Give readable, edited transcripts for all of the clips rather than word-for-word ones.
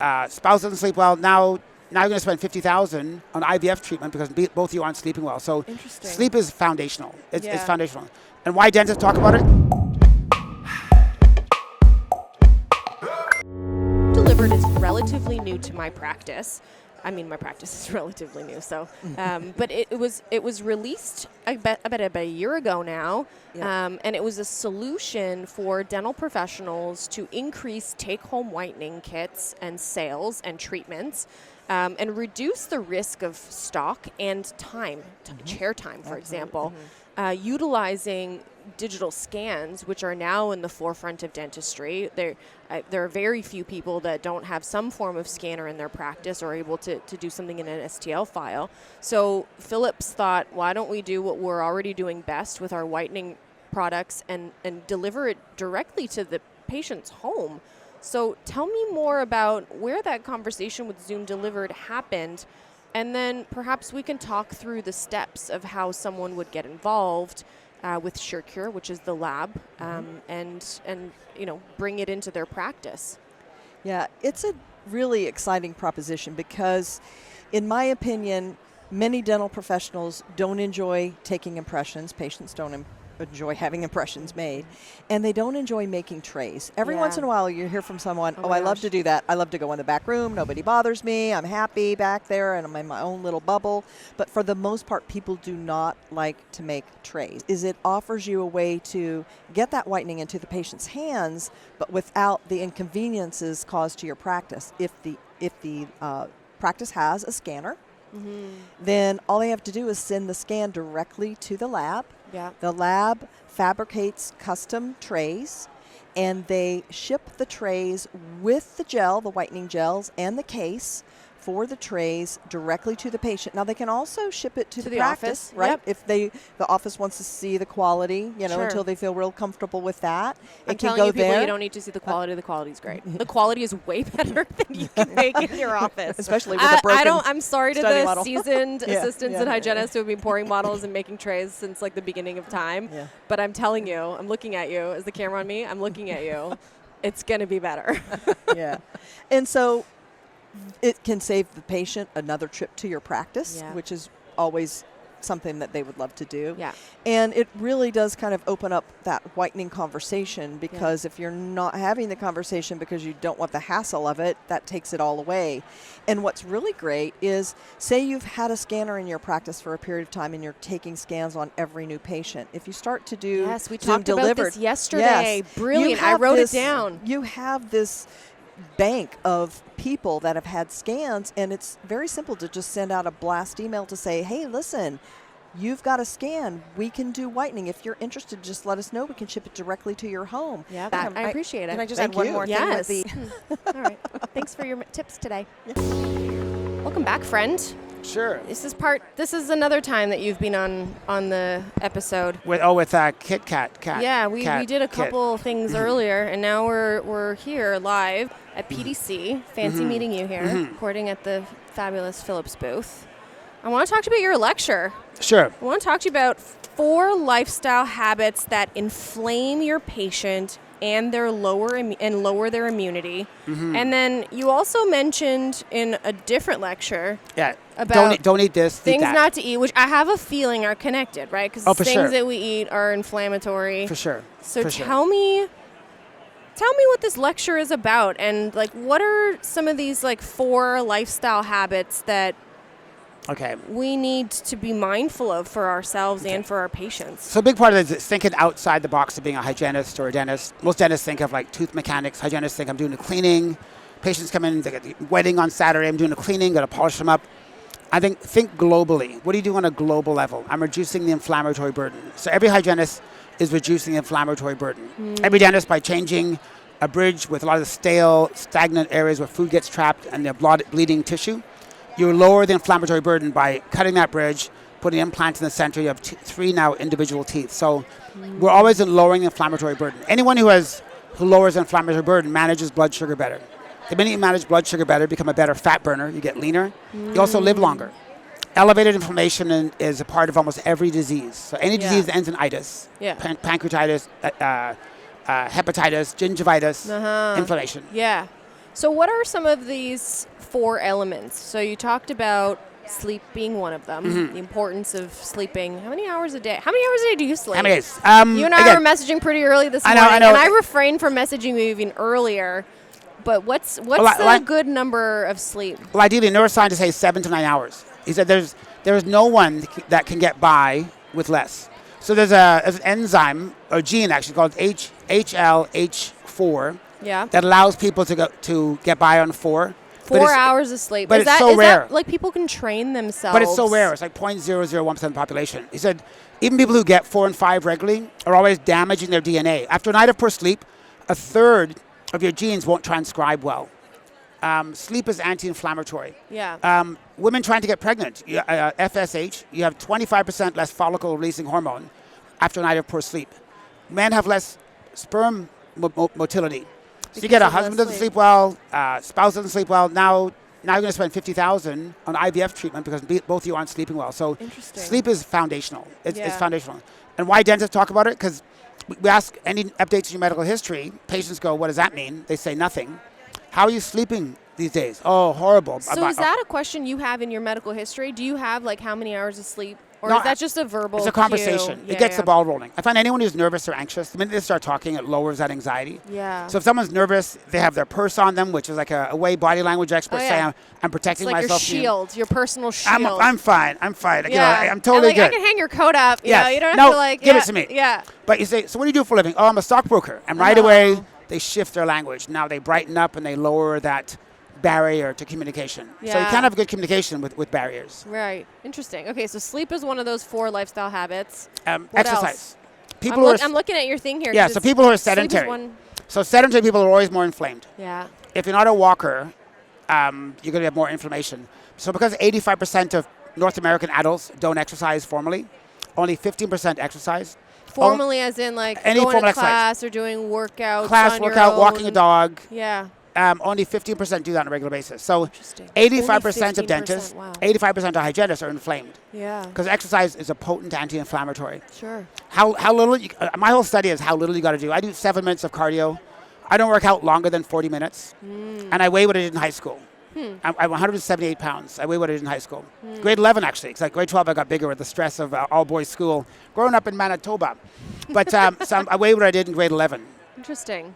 Spouse doesn't sleep well. Now you're going to spend $50,000 on IVF treatment because both of you aren't sleeping well. So sleep is foundational. It's foundational. And why dentists talk about it? Delivered is relatively new to my practice. I mean, my practice is relatively new, so but it was released about a year ago now, and it was a solution for dental professionals to increase take-home whitening kits and sales and treatments, and reduce the risk of stock and time, chair time, for example, utilizing digital scans, which are now in the forefront of dentistry. There are very few people that don't have some form of scanner in their practice or able to do something in an STL file. So Philips thought, why don't we do what we're already doing best with our whitening products and deliver it directly to the patient's home? So tell me more about where that conversation with Zoom Delivered happened, and then perhaps we can talk through the steps of how someone would get involved with SureCure, which is the lab, and bring it into their practice. Yeah, it's a really exciting proposition because, in my opinion, many dental professionals don't enjoy taking impressions. Patients don't enjoy having impressions made, and they don't enjoy making trays. Every once in a while you hear from someone, I love to do that. I love to go in the back room. Nobody bothers me. I'm happy back there and I'm in my own little bubble. But for the most part, people do not like to make trays. It offers you a way to get that whitening into the patient's hands, but without the inconveniences caused to your practice. If the practice has a scanner, then all they have to do is send the scan directly to the lab. Yeah. The lab fabricates custom trays, and they ship the trays with the gel, the whitening gels, and the case for the trays directly to the patient. Now, they can also ship it to the practice, office, right? If the office wants to see the quality, until they feel real comfortable with that. I'm telling you, people, you don't need to see the quality. The quality's great. The quality is way better than you can make in your office. Especially with a broken I'm sorry to the model. seasoned assistants and hygienists who have been pouring bottles and making trays since like the beginning of time. Yeah. But I'm telling you, I'm looking at you. Is the camera on me? I'm looking at you. It's going to be better. Yeah. And so it can save the patient another trip to your practice, which is always something that they would love to do. Yeah. And it really does kind of open up that whitening conversation, because if you're not having the conversation because you don't want the hassle of it, that takes it all away. And what's really great is, say you've had a scanner in your practice for a period of time and you're taking scans on every new patient. If you start to do Yes, we Zoom talked Delivered, about this yesterday. Yes, Brilliant. I wrote it down. You have this bank of people that have had scans, and it's very simple to just send out a blast email to say, hey, listen, you've got a scan. We can do whitening. If you're interested, just let us know. We can ship it directly to your home. Yeah, I appreciate it. Can I just add one more thing with the All right. Thanks for your tips today. Welcome back, friend. Sure. This is another time that you've been on the episode. With Kit Kat. Yeah, we did a couple things earlier, and now we're here live at PDC. Fancy meeting you here, recording at the fabulous Philips booth. I want to talk to you about your lecture. Sure. I want to talk to you about 4 lifestyle habits that inflame your patient and lower their immunity. And then you also mentioned in a different lecture about don't eat this, things eat that. not to eat, which I have a feeling are connected, right? Because things that we eat are inflammatory. For sure. So tell me what this lecture is about, and like what are some of these like 4 lifestyle habits that we need to be mindful of for ourselves and for our patients. So a big part of it is thinking outside the box of being a hygienist or a dentist. Most dentists think of like tooth mechanics. Hygienists think I'm doing the cleaning. Patients come in, they get the wedding on Saturday. I'm doing the cleaning, got to polish them up. I think globally. What do you do on a global level? I'm reducing the inflammatory burden. So every hygienist is reducing the inflammatory burden. Every dentist, by changing a bridge with a lot of the stale, stagnant areas where food gets trapped and the bleeding tissue, you lower the inflammatory burden by cutting that bridge, putting implants in the center. You have 3 now individual teeth. So we're always lowering the inflammatory burden. Anyone who lowers the inflammatory burden manages blood sugar better. The minute you manage blood sugar better, become a better fat burner, you get leaner. You also live longer. Elevated inflammation is a part of almost every disease. So any disease that ends in itis, pancreatitis, hepatitis, gingivitis, inflammation. Yeah. So what are some of these 4 elements? So you talked about sleep being one of them, the importance of sleeping. How many hours a day? How many hours a day do you sleep? How many days? You and I were messaging pretty early this morning, I know. and I refrained from messaging you even earlier. But what's the good number of sleep? Well, ideally, neuroscientists say 7 to 9 hours. He said there's no one that can get by with less. So there's an enzyme, or gene actually, called HLH4 that allows people to get by on 4. 4 hours of sleep. But it's so rare. That, like, people can train themselves? But it's so rare. It's like 0.001% of the population. He said even people who get 4 and 5 regularly are always damaging their DNA. After a night of poor sleep, a third of your genes won't transcribe well. Sleep is anti-inflammatory. Yeah. Women trying to get pregnant, FSH, you have 25% less follicle-releasing hormone after a night of poor sleep. Men have less sperm motility. So you get a husband doesn't sleep well, spouse doesn't sleep well. Now you're going to spend $50,000 on IVF treatment because both of you aren't sleeping well. So sleep is foundational. It's foundational. And why dentists talk about it? Because we ask any updates in your medical history. Patients go, what does that mean? They say nothing. How are you sleeping these days? Oh, horrible. So is that a question you have in your medical history? Do you have like how many hours of sleep? Or is that just a verbal It's a conversation. Cue? It gets the ball rolling. I find anyone who's nervous or anxious, the minute they start talking, it lowers that anxiety. Yeah. So if someone's nervous, they have their purse on them, which is like a way body language experts say, I'm protecting it's like myself. Your shield, your personal shield. I'm fine. Yeah. You know, I'm totally good. I can hang your coat up. You know, you don't have to like. Give it to me. Yeah. But you say, so what do you do for a living? Oh, I'm a stockbroker. And right away, they shift their language. Now they brighten up and they lower that barrier to communication. Yeah. So you can't have good communication with barriers. Right. Interesting. Okay, so sleep is one of those 4 lifestyle habits. Exercise. Else? I'm looking at your thing here. Yeah, so people who are sedentary. So sedentary people are always more inflamed. Yeah. If you're not a walker, you're going to have more inflammation. So because 85% of North American adults don't exercise formally, only 15% exercise. Formally as in like any going to class exercise. Or doing workouts Class, workout, walking a dog. Yeah. Only 15% do that on a regular basis. So 85% of dentists, 85% of hygienists are inflamed. Yeah. Because exercise is a potent anti-inflammatory. Sure. How little, my whole study is how little you got to do. I do 7 minutes of cardio. I don't work out longer than 40 minutes. And I weigh what I did in high school. I'm 178 pounds. I weigh what I did in high school. Grade 11, actually. Because grade 12, I got bigger with the stress of all-boys school. Growing up in Manitoba. But so I weigh what I did in grade 11. Interesting.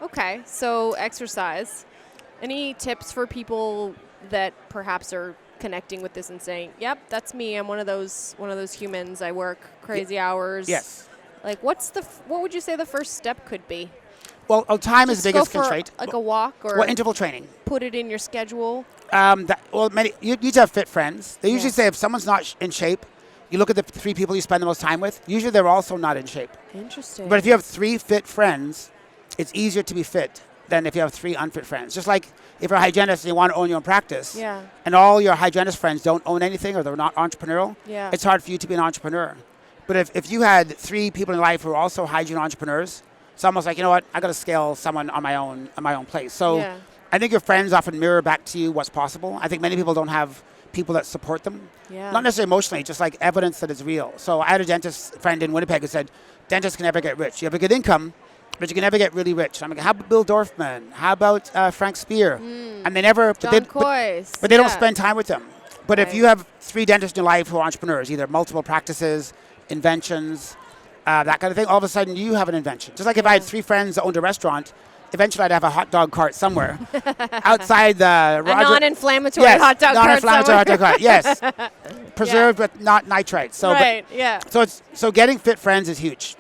Okay, so exercise. Any tips for people that perhaps are connecting with this and saying, "Yep, that's me. I'm one of those humans. I work crazy hours." Yes. Like, what would you say the first step could be? Well, time is the biggest go for constraint. Like a walk or interval training. Put it in your schedule. You need to have fit friends. They usually say if someone's not in shape, you look at the 3 people you spend the most time with. Usually they're also not in shape. Interesting. But if you have 3 fit friends, it's easier to be fit than if you have 3 unfit friends. Just like if you're a hygienist and you want to own your own practice, and all your hygienist friends don't own anything or they're not entrepreneurial, it's hard for you to be an entrepreneur. But if you had 3 people in life who are also hygiene entrepreneurs, it's almost like, you know what, I got to scale someone on my own place. So I think your friends often mirror back to you what's possible. I think many people don't have people that support them. Not necessarily emotionally, just like evidence that it's real. So I had a dentist friend in Winnipeg who said, dentists can never get rich. You have a good income, but you can never get really rich. I'm like, how about Bill Dorfman? How about Frank Spear? And they never, John Coyce. but they don't spend time with them. But if you have 3 dentists in your life who are entrepreneurs, either multiple practices, inventions, that kind of thing, all of a sudden you have an invention. Just like if I had 3 friends that owned a restaurant, eventually I'd have a hot dog cart somewhere outside the a non-inflammatory hot dog cart. Non-inflammatory hot dog cart. Yes, preserved but not nitrite. So So getting fit friends is huge.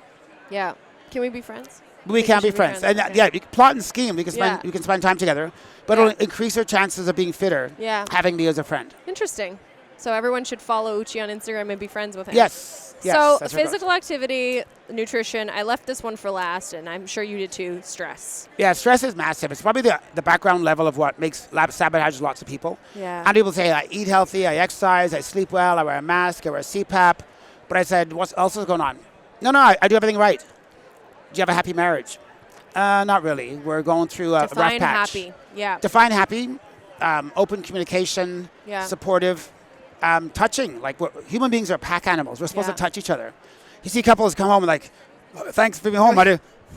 Yeah. Can we be friends? We can be friends. And you can plot and scheme. We can spend time together, but it'll increase your chances of being fitter. Having me as a friend. Interesting. So everyone should follow Uche on Instagram and be friends with him. Yes. So physical activity, nutrition. I left this one for last, and I'm sure you did too. Stress. Yeah, stress is massive. It's probably the background level of what sabotages lots of people. Yeah. And people say, I eat healthy, I exercise, I sleep well, I wear a mask, I wear a CPAP. But I said, what else is going on? No, I do everything right. Do you have a happy marriage? Not really. We're going through a rough patch. Define happy. Yeah. Define happy. Open communication. Supportive. Touching. Like human beings are pack animals. We're supposed to touch each other. You see couples come home and like, thanks for being home.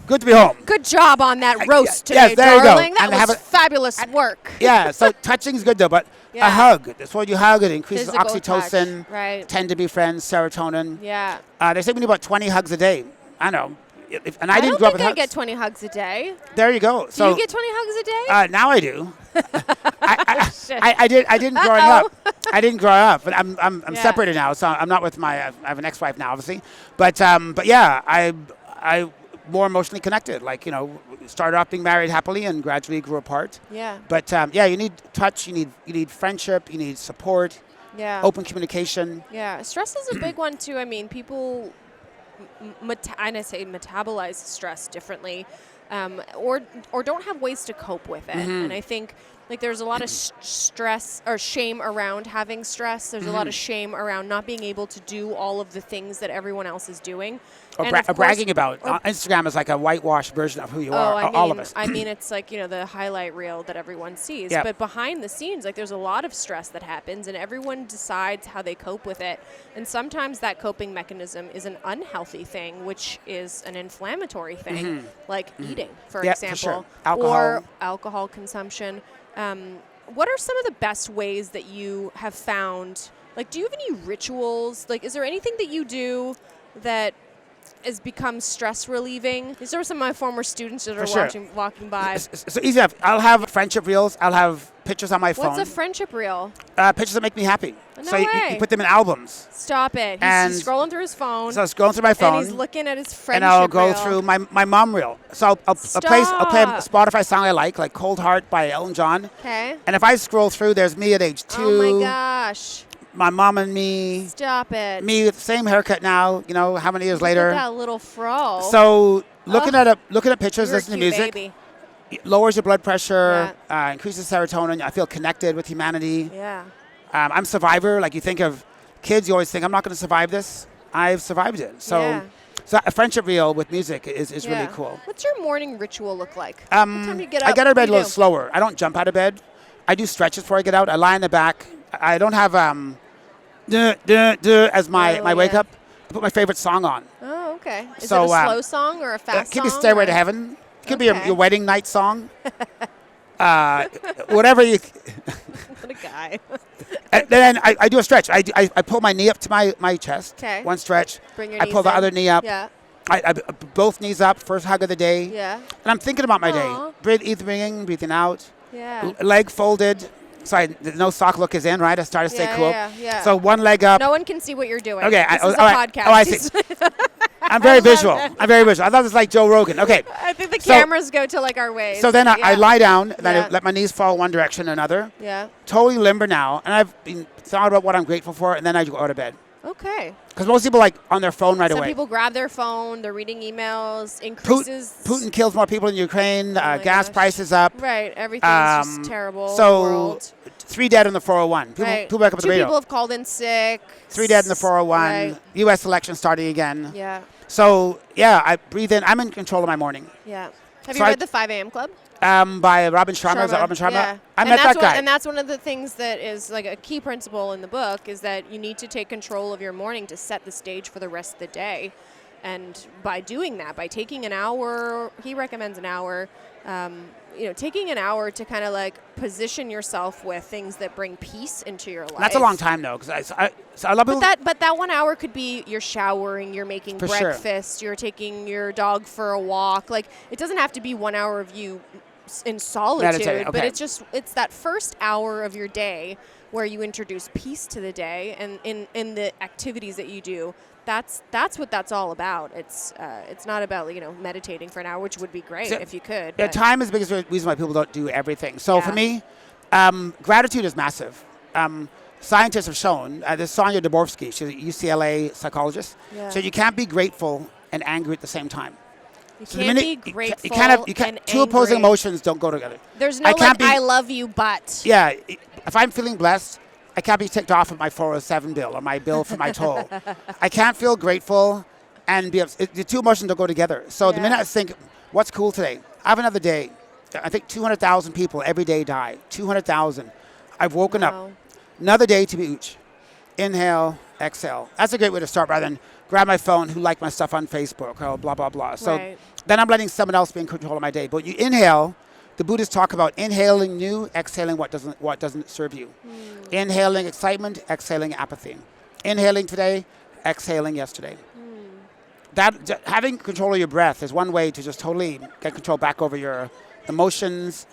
Good to be home. Good job on that roast today, yes, there darling. you go. That was fabulous work. Yeah, so touching's good though, but a hug. That's what you hug. It increases Physical oxytocin, touch, right. tend to be friends, serotonin. Yeah. They say we need about 20 hugs a day. I know. And I didn't don't grow up think with I hugs. get 20 hugs a day. There you go. Do So you get 20 hugs a day? now I do. Shit. I didn't growing up. I didn't grow up, but I'm Yeah. separated now, so I'm not with I have an ex-wife now, obviously. But yeah, I more emotionally connected. Like, started off being married happily and gradually grew apart. Yeah. But yeah, you need touch, you need friendship, you need support, Yeah. open communication. Yeah. Stress is a big one too. I mean, people metabolize stress differently, or don't have ways to cope with it. And I think like there's a lot of stress or shame around having stress. There's a lot of shame around not being able to do all of the things that everyone else is doing. Or And of course- bragging about. Instagram is like a whitewashed version of who you are, all of us. I mean, it's like, the highlight reel that everyone sees. Yeah. But behind the scenes, like there's a lot of stress that happens and everyone decides how they cope with it. And sometimes that coping mechanism is an unhealthy thing, which is an inflammatory thing, like eating, for Yeah, example, for sure. Alcohol. or alcohol consumption. What are some of the best ways that you have found? Like, do you have any rituals? Like, is there anything that you do that has become stress relieving? These are some of my former students that are walking by. So easy enough. I'll have friendship reels. I'll have pictures on my phone. What's a friendship reel? Pictures that make me happy. No so you way. put them in albums. Stop it. And He's scrolling through his phone. So I was going through my phone. And he's looking at his friendship and I'll go reel. through my mom reel. So I'll play a Spotify song I like Cold Heart by Elton John. Okay. And if I scroll through, there's me at age 2. Oh my gosh. My mom and me. Stop it. Me with the same haircut now, how many years later. Look at that little fro. So looking at pictures, You're a listening to cute music, baby. lowers your blood pressure, increases serotonin. I feel connected with humanity. Yeah. I'm a survivor. Like you think of kids, you always think, I'm not going to survive this. I've survived it. So a friendship reel with music is really cool. What's your morning ritual look like? What time do you get up? I get out of bed a What little do you do? slower. I don't jump out of bed. I do stretches before I get out. I lie in the back. I don't have as my wake up. I put my favorite song on. Oh, okay. Is So, it a slow song or a fast It could be song? Stairway or- to Heaven. It could be Okay. your wedding night song. Whatever you. What a guy. And then I do a stretch. I pull my knee up to my chest. 'Kay. One stretch. Bring your I knees pull the in. other knee up. Yeah. I both knees up. First hug of the day. Yeah. And I'm thinking about my Aw. day. Breathing in, breathing out. Yeah. Leg folded. Sorry, no sock look is in, right? I started to stay cool. Yeah. So one leg up. No one can see what you're doing. Okay, This is a all right. podcast. Oh, I see. I'm very visual. I thought it was like Joe Rogan. Okay. I think the So- cameras go to like our ways. So then I lie down, and then Yeah. I let my knees fall one direction or another. Yeah. Totally limber now, and I've been thought about what I'm grateful for, and then I go out of bed. Okay. Because most people on their phone right Some away. people grab their phone. They're reading emails. Increases. Putin kills more people in Ukraine. my Gas gosh. prices up. Right. Everything's just terrible. So in the world. 3 dead on the 401. Right. People wake up at the 2 radio. people have called in sick. 3 dead in the 401. Right. U.S. election starting again. Yeah. So yeah, I breathe in. I'm in control of my morning. Yeah. Have So you I- read the 5 a.m. Club? By Robin Sharma. Is that Robin Sharma? Yeah. I And met that's that guy. And that's one of the things that is like a key principle in the book is that you need to take control of your morning to set the stage for the rest of the day. And by doing that, by taking an hour, he recommends an hour, taking an hour to kind of like position yourself with things that bring peace into your life. That's a long time though, because I love people. But that 1 hour could be you're showering, you're making For sure. breakfast, you're taking your dog for a walk. Like it doesn't have to be 1 hour of you in solitude, Meditating, but okay. it's that first hour of your day where you introduce peace to the day, and in the activities that you do. That's what that's all about. It's not about meditating for an hour, which would be great So- if you could. Yeah, but- time is the biggest reason why people don't do everything. So Yeah. for me, gratitude is massive. Scientists have shown, this Sonia Dabrowski, she's a UCLA psychologist, Yeah. so you can't be grateful and angry at the same time. You So the can't minute be grateful you can't have and two opposing angry. emotions don't go together. There's no I can't like be- I love you, but Yeah, if I'm feeling blessed, I can't be ticked off at my 407 bill or my bill for my toll. I can't feel grateful and be upset. The two emotions don't go together. So the Yeah. minute I think, what's cool today? I have another day. I think 200,000 people every day die. 200,000. I've woken up. Wow. Another day to be Uche. Inhale, exhale. That's a great way to start rather than grab my phone, who liked my stuff on Facebook, or blah, blah, blah. So Right. then I'm letting someone else be in control of my day. But you inhale, the Buddhists talk about inhaling new, exhaling what doesn't serve you. Inhaling excitement, exhaling apathy. Inhaling today, exhaling yesterday. Having control of your breath is one way to just totally get control back over your emotions,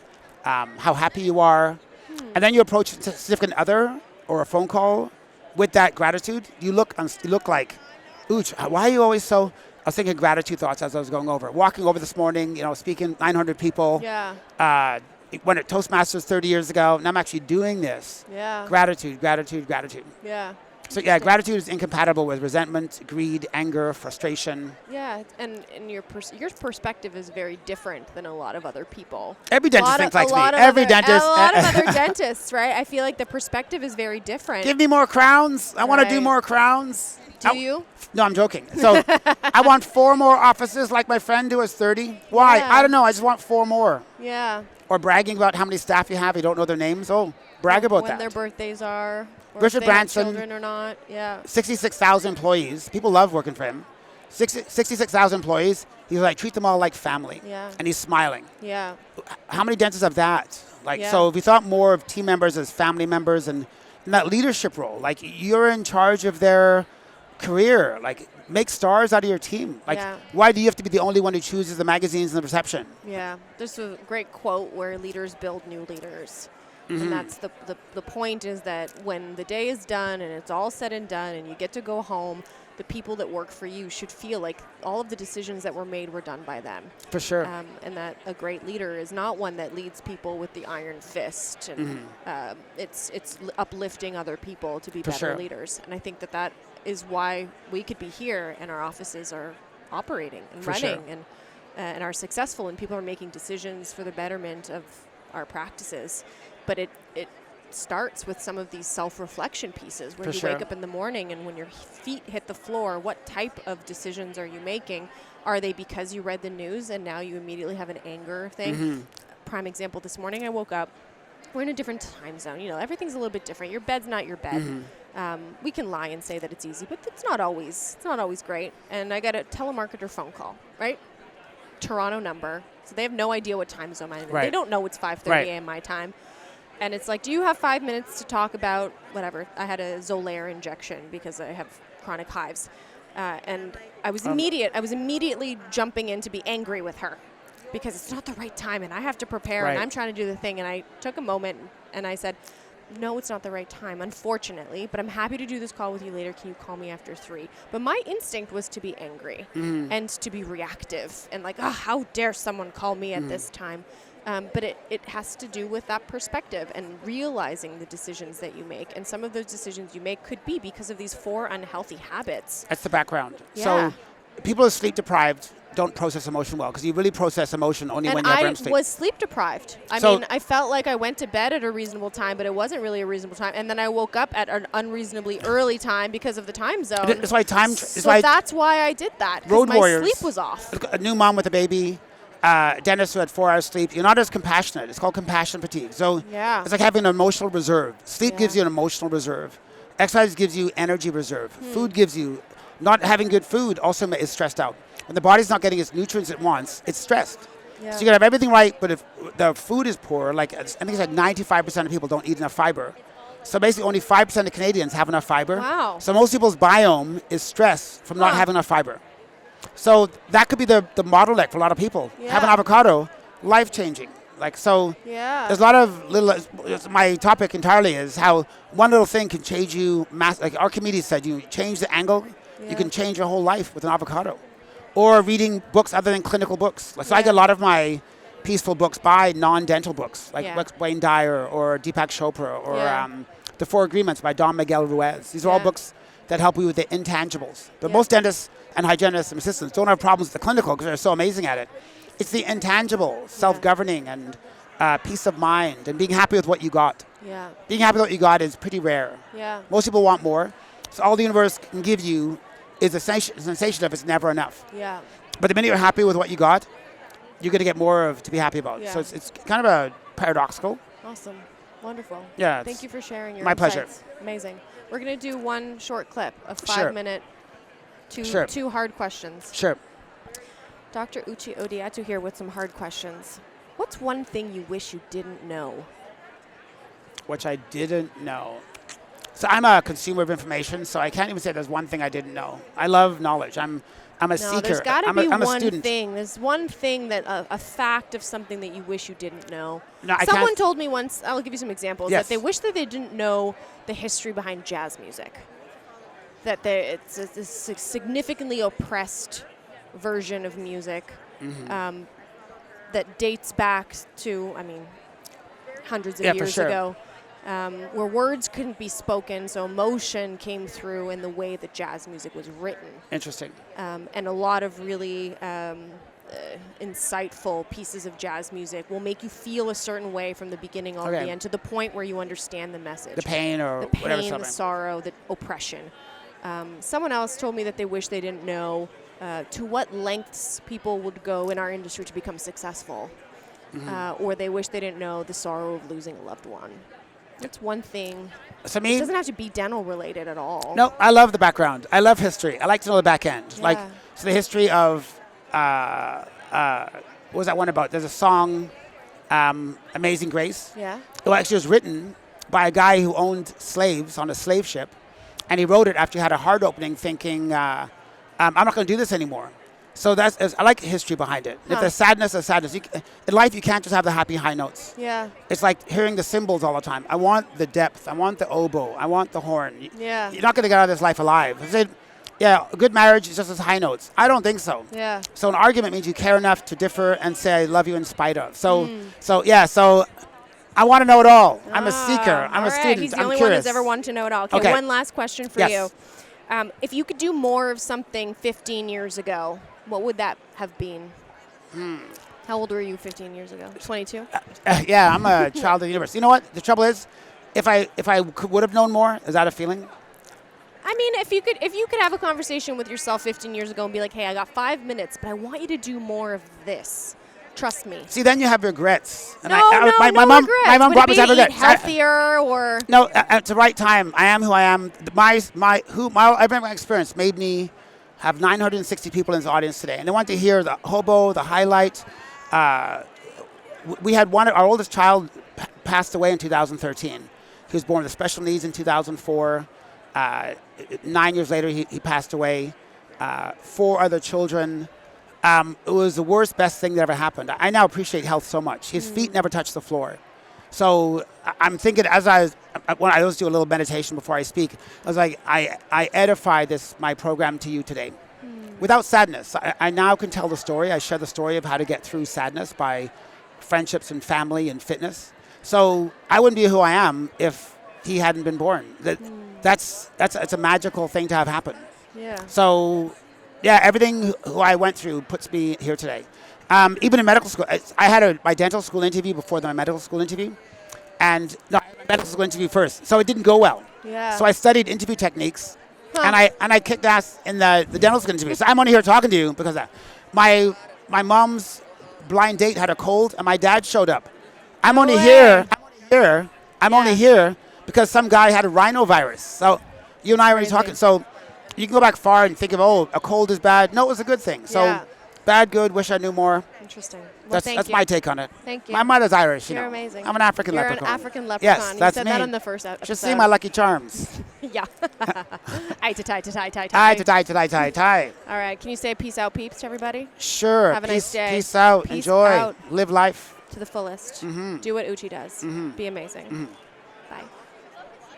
how happy you are. And then you approach a significant other or a phone call with that gratitude. You look like, Uche, why are you always so... I was thinking gratitude thoughts as I was going over. Walking over this morning, speaking 900 people. Yeah. Went at Toastmasters 30 years ago, and I'm actually doing this. Yeah. Gratitude, gratitude, gratitude. Yeah. So yeah, gratitude is incompatible with resentment, greed, anger, frustration. Yeah, and your perspective is very different than a lot of other people. Every dentist thinks like me. A Dentist. lot of other dentists, right? I feel like the perspective is very different. Give me more crowns. I want to do Right. more crowns. Do you? No, I'm joking. So I want 4 more offices like my friend who has 30. Why? Yeah. I don't know. I just want 4 more. Yeah. Or bragging about how many staff you have. You don't know their names. Oh, brag about when that. their birthdays are. Or Richard if they have Branson. children or not. Yeah. 66,000 employees. People love working for him. 66,000 employees. He's like, treat them all like family. Yeah. And he's smiling. Yeah. How many dentists have that? Yeah. So if we thought more of team members as family members and in that leadership role, like you're in charge of their career, like make stars out of your team. Like, Yeah. why do you have to be the only one who chooses the magazines and the reception? Yeah. There's a great quote where leaders build new leaders. And that's the point is that when the day is done and it's all said and done and you get to go home, the people that work for you should feel like all of the decisions that were made were done by them. For sure. And that a great leader is not one that leads people with the iron fist. And it's uplifting other people to be For better sure. leaders. And I think that is why we could be here and our offices are operating and For running sure. and are successful and people are making decisions for the betterment of our practices. But it starts with some of these self-reflection pieces where For you sure. wake up in the morning and when your feet hit the floor, what type of decisions are you making? Are they because you read the news and now you immediately have an anger thing? Prime example, this morning I woke up. We're in a different time zone. Everything's a little bit different. Your bed's not your bed. We can lie and say that it's easy, but it's not always great. And I got a telemarketer phone call, right? Toronto number. So they have no idea what time zone I'm in. Right. They don't know it's 5:30 Right. a.m. my time. And it's like, do you have 5 minutes to talk about whatever? I had a Xolair injection because I have chronic hives. And I was immediately jumping in to be angry with her because it's not the right time and I have to prepare Right. and I'm trying to do the thing. And I took a moment and I said, no, it's not the right time, unfortunately, but I'm happy to do this call with you later. Can you call me after 3? But my instinct was to be angry and to be reactive and like, oh, how dare someone call me at this time? But it has to do with that perspective and realizing the decisions that you make. And some of those decisions you make could be because of these 4 unhealthy habits. That's the background. Yeah. So people who are sleep deprived don't process emotion well because you really process emotion only when And you have I REM sleep. was sleep deprived. I I felt like I went to bed at a reasonable time, but it wasn't really a reasonable time. And then I woke up at an unreasonably early time because of the time zone. That's why that's why I did that. 'Cause Road my warriors. sleep was off. A new mom with a baby, dentist who had 4 hours sleep, you're not as compassionate. It's called compassion fatigue. So Yeah. it's like having an emotional reserve. Sleep Yeah. gives you an emotional reserve. Exercise gives you energy reserve. Food gives you, not having good food also is stressed out. When the body's not getting its nutrients it wants, it's stressed. Yeah. So you gotta have everything right, but if the food is poor, like I think it's like 95% of people don't eat enough fiber. So basically only 5% of Canadians have enough fiber. Wow. So most people's biome is stress from not Huh. having enough fiber. So that could be the bottleneck for a lot of people. Yeah. Have an avocado, life-changing. Yeah. There's a lot of little, my topic entirely is how one little thing can change you, like our committee said, you change the angle, Yeah. you can change your whole life with an avocado. Or reading books other than clinical books. So I get a lot of my peaceful books by non-dental books, like Yeah. Wayne Dyer or Deepak Chopra or Yeah. The 4 Agreements by Don Miguel Ruiz. These are all Yeah. books that help you with the intangibles. But Yeah. most dentists and hygienists and assistants don't have problems with the clinical because they're so amazing at it. It's the intangible, self-governing and peace of mind and being happy with what you got. Yeah. Being happy with what you got is pretty rare. Yeah. Most people want more. So all the universe can give you is a sensation of it's never enough. Yeah. But the minute you're happy with what you got, you're going to get more of to be happy about. Yeah. So it's kind of a paradoxical. Awesome. Wonderful. Yeah. Thank you for sharing your my pleasure. insights. Amazing. We're going to do one short clip, a Sure. 5-minute Two hard questions. Sure. Dr. Uche Odiatu here with some hard questions. What's one thing you wish you didn't know? Which I didn't know. So I'm a consumer of information, so I can't even say there's one thing I didn't know. I love knowledge. I'm a seeker. There's got to be I'm a one student. thing. There's one thing that a fact of something that you wish you didn't know. No, Someone told me once, I'll give you some examples, Yes. that they wish that they didn't know the history behind jazz music. That it's a significantly oppressed version of music that dates back to, hundreds of years ago. Where words couldn't be spoken, so emotion came through in the way that jazz music was written. Interesting. And a lot of really insightful pieces of jazz music will make you feel a certain way from the beginning all to the end, to the point where you understand the message. The pain or the pain, whatever. the sorrow, the oppression. Someone else told me that they wish they didn't know to what lengths people would go in our industry to become successful. Or they wish they didn't know the sorrow of losing a loved one. That's one thing. So me, it doesn't have to be dental related at all. No, I love the background. I love history. I like to know the back end. Yeah. So the history of, what was that one about? There's a song, Amazing Grace. Yeah. It actually was written by a guy who owned slaves on a slave ship. And he wrote it after he had a heart opening thinking, I'm not going to do this anymore. So I like history behind it. If there's sadness, there's sadness. In life, you can't just have the happy high notes. Yeah. It's like hearing the cymbals all the time. I want the depth. I want the oboe. I want the horn. Yeah. You're not going to get out of this life alive. I said, yeah, a good marriage is just as high notes. I don't think so. Yeah. So an argument means you care enough to differ and say, I love you in spite of. So I want to know it all. I'm a seeker. I'm a student. He's the I'm only curious. one who's ever wanted to know it all. Okay, one last question for you. If you could do more of something 15 years ago, what would that have been? How old were you 15 years ago? 22? Yeah, I'm a child of the universe. You know what? The trouble is, if I would have known more, is that a feeling? If you could have a conversation with yourself 15 years ago and be like, hey, I got 5 minutes, but I want you to do more of this. Trust me. See, then you have regrets. And no my mom brought me to have regrets. Healthier or no, at the right time. I am who I am. My experience made me have 960 people in the audience today, and they want to hear the hobo, the highlight. We had our oldest child passed away in 2013. He was born with special needs in 2004. 9 years later, he passed away. 4 other children. It was the worst, best thing that ever happened. I now appreciate health so much. His feet never touched the floor. So I'm thinking, when I always do a little meditation before I speak, I was like, I edify my program to you today. Without sadness. I now can tell the story. I share the story of how to get through sadness by friendships and family and fitness. So I wouldn't be who I am if he hadn't been born. That's a magical thing to have happen. Yeah. So, yeah, everything who I went through puts me here today. Even in medical school, I had my dental school interview before my medical school interview. And no, my medical school interview first. So it didn't go well. Yeah. So I studied interview techniques. And I kicked ass in the dental school interview. So I'm only here talking to you because my mom's blind date had a cold and my dad showed up. I'm only here because some guy had a rhinovirus. So you and I were talking. So you can go back far and think of, a cold is bad. No, it was a good thing. So bad, good, wish I knew more. Interesting. Well, that's my take on it. Thank you. My mother's Irish. You're amazing. I'm an African leprechaun. You're an African leprechaun. Yes, you that's said me. that on the first episode. Should see my lucky charms. Yeah. Tie. All right. Can you say peace out, peeps, to everybody? Sure. Have a nice day. Peace out. Peace Enjoy. out. Live life. To the fullest. Do what Uche does. Be amazing. Bye.